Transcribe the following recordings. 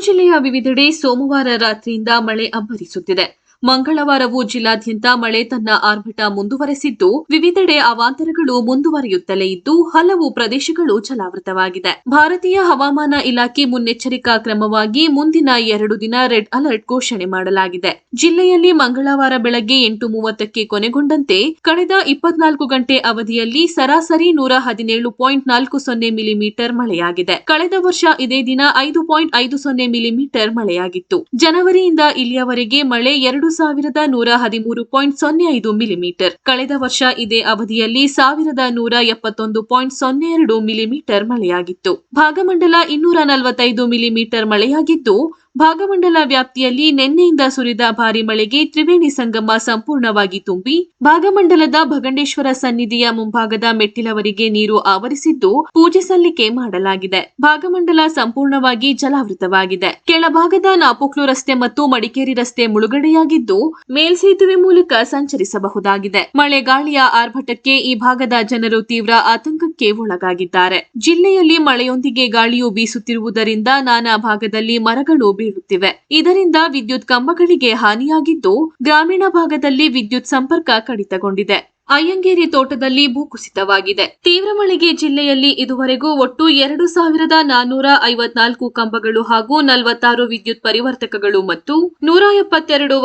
ಜಿಲ್ಲೆಯ ವಿವಿಧೆಡೆ ಸೋಮವಾರ ರಾತ್ರಿಯಿಂದ ಮಳೆ ಅಬ್ಬರಿಸುತ್ತಿದೆ. ಮಂಗಳವಾರವೂ ಜಿಲ್ಲಾದ್ಯಂತ ಮಳೆ ತನ್ನ ಆರ್ಭಟ ಮುಂದುವರೆಸಿದ್ದು, ವಿವಿಧೆಡೆ ಅವಾಂತರಗಳು ಮುಂದುವರಿಯುತ್ತಲೇ ಇದ್ದು, ಹಲವು ಪ್ರದೇಶಗಳು ಜಲಾವೃತವಾಗಿದೆ. ಭಾರತೀಯ ಹವಾಮಾನ ಇಲಾಖೆ ಮುನ್ನೆಚ್ಚರಿಕಾ ಕ್ರಮವಾಗಿ ಮುಂದಿನ 2 ದಿನ ರೆಡ್ ಅಲರ್ಟ್ ಘೋಷಣೆ ಮಾಡಲಾಗಿದೆ. ಜಿಲ್ಲೆಯಲ್ಲಿ ಮಂಗಳವಾರ ಬೆಳಗ್ಗೆ 8:30ಕ್ಕೆ ಕೊನೆಗೊಂಡಂತೆ ಕಳೆದ 24 ಗಂಟೆ ಅವಧಿಯಲ್ಲಿ ಸರಾಸರಿ 117.40 ಮಿಲಿಮೀಟರ್ ಮಳೆಯಾಗಿದೆ. ಕಳೆದ ವರ್ಷ ಇದೇ ದಿನ 5.50 ಮಿಲಿಮೀಟರ್ ಮಳೆಯಾಗಿತ್ತು. ಜನವರಿಯಿಂದ ಇಲ್ಲಿಯವರೆಗೆ ಮಳೆ 2113.05 ಮಿಲಿಮೀಟರ್. ಕಳೆದ ವರ್ಷ ಇದೇ ಅವಧಿಯಲ್ಲಿ 1171.02 ಮಿಲಿಮೀಟರ್ ಮಳೆಯಾಗಿತ್ತು. ಭಾಗಮಂಡಲ 245 ಮಿಲಿಮೀಟರ್ ಮಳೆಯಾಗಿದ್ದು, ಭಾಗಮಂಡಲ ವ್ಯಾಪ್ತಿಯಲ್ಲಿ ನಿನ್ನೆಯಿಂದ ಸುರಿದ ಭಾರಿ ಮಳೆಗೆ ತ್ರಿವೇಣಿ ಸಂಗಮ ಸಂಪೂರ್ಣವಾಗಿ ತುಂಬಿ ಭಾಗಮಂಡಲದ ಭಗಂಡೇಶ್ವರ ಸನ್ನಿಧಿಯ ಮುಂಭಾಗದ ಮೆಟ್ಟಿಲವರೆಗೆ ನೀರು ಆವರಿಸಿದ್ದು, ಪೂಜೆ ಸಲ್ಲಿಕೆ ಮಾಡಲಾಗಿದೆ. ಭಾಗಮಂಡಲ ಸಂಪೂರ್ಣವಾಗಿ ಜಲಾವೃತವಾಗಿದೆ. ಕೆಳಭಾಗದ ನಾಪೋಕ್ಲು ರಸ್ತೆ ಮತ್ತು ಮಡಿಕೇರಿ ರಸ್ತೆ ಮುಳುಗಡೆಯಾಗಿದ್ದು, ಮೇಲ್ಸೇತುವೆ ಮೂಲಕ ಸಂಚರಿಸಬಹುದಾಗಿದೆ. ಮಳೆ ಗಾಳಿಯ ಆರ್ಭಟಕ್ಕೆ ಈ ಭಾಗದ ಜನರು ತೀವ್ರ ಆತಂಕಕ್ಕೆ ಒಳಗಾಗಿದ್ದಾರೆ. ಜಿಲ್ಲೆಯಲ್ಲಿ ಮಳೆಯೊಂದಿಗೆ ಗಾಳಿಯು ಬೀಸುತ್ತಿರುವುದರಿಂದ ನಾನಾ ಭಾಗದಲ್ಲಿ ಮರಗಳು ಬೀಳುತ್ತಿವೆ. ಇದರಿಂದ ವಿದ್ಯುತ್ ಕಂಬಗಳಿಗೆ ಹಾನಿಯಾಗಿದ್ದು, ಗ್ರಾಮೀಣ ಭಾಗದಲ್ಲಿ ವಿದ್ಯುತ್ ಸಂಪರ್ಕ ಕಡಿತಗೊಂಡಿದೆ. ಅಯ್ಯಂಗೇರಿ ತೋಟದಲ್ಲಿ ಭೂಕುಸಿತವಾಗಿದೆ. ತೀವ್ರ ಮಳೆಗೆ ಜಿಲ್ಲೆಯಲ್ಲಿ ಇದುವರೆಗೂ ಒಟ್ಟು 2454 ಕಂಬಗಳು ಹಾಗೂ 46 ವಿದ್ಯುತ್ ಪರಿವರ್ತಕಗಳು ಮತ್ತು 172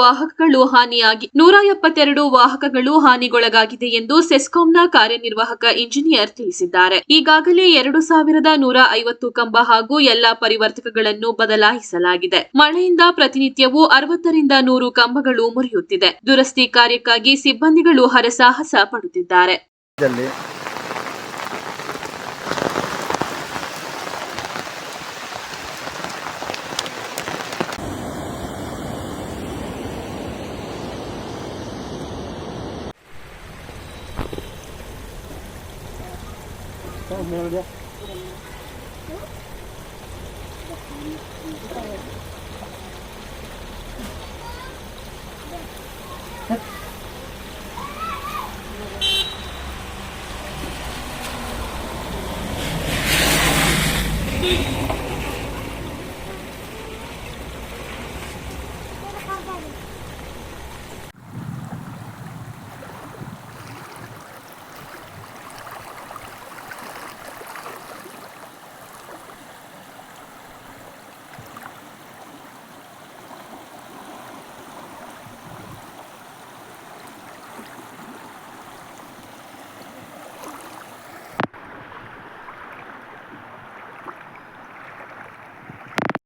ವಾಹಕಗಳು ಹಾನಿಗೊಳಗಾಗಿದೆ ಎಂದು ಸೆಸ್ಕಾಂನ ಕಾರ್ಯನಿರ್ವಾಹಕ ಇಂಜಿನಿಯರ್ ತಿಳಿಸಿದ್ದಾರೆ. ಈಗಾಗಲೇ 2150 ಕಂಬ ಹಾಗೂ ಎಲ್ಲಾ ಪರಿವರ್ತಕಗಳನ್ನು ಬದಲಾಯಿಸಲಾಗಿದೆ. ಮಳೆಯಿಂದ ಪ್ರತಿನಿತ್ಯವೂ 60 ರಿಂದ 100 ಕಂಬಗಳು ಮುರಿಯುತ್ತಿದೆ. ದುರಸ್ತಿ ಕಾರ್ಯಕ್ಕಾಗಿ ಸಿಬ್ಬಂದಿಗಳು ಹರಸಾಹಸ ಪಡುತ್ತಿದ್ದಾರೆ.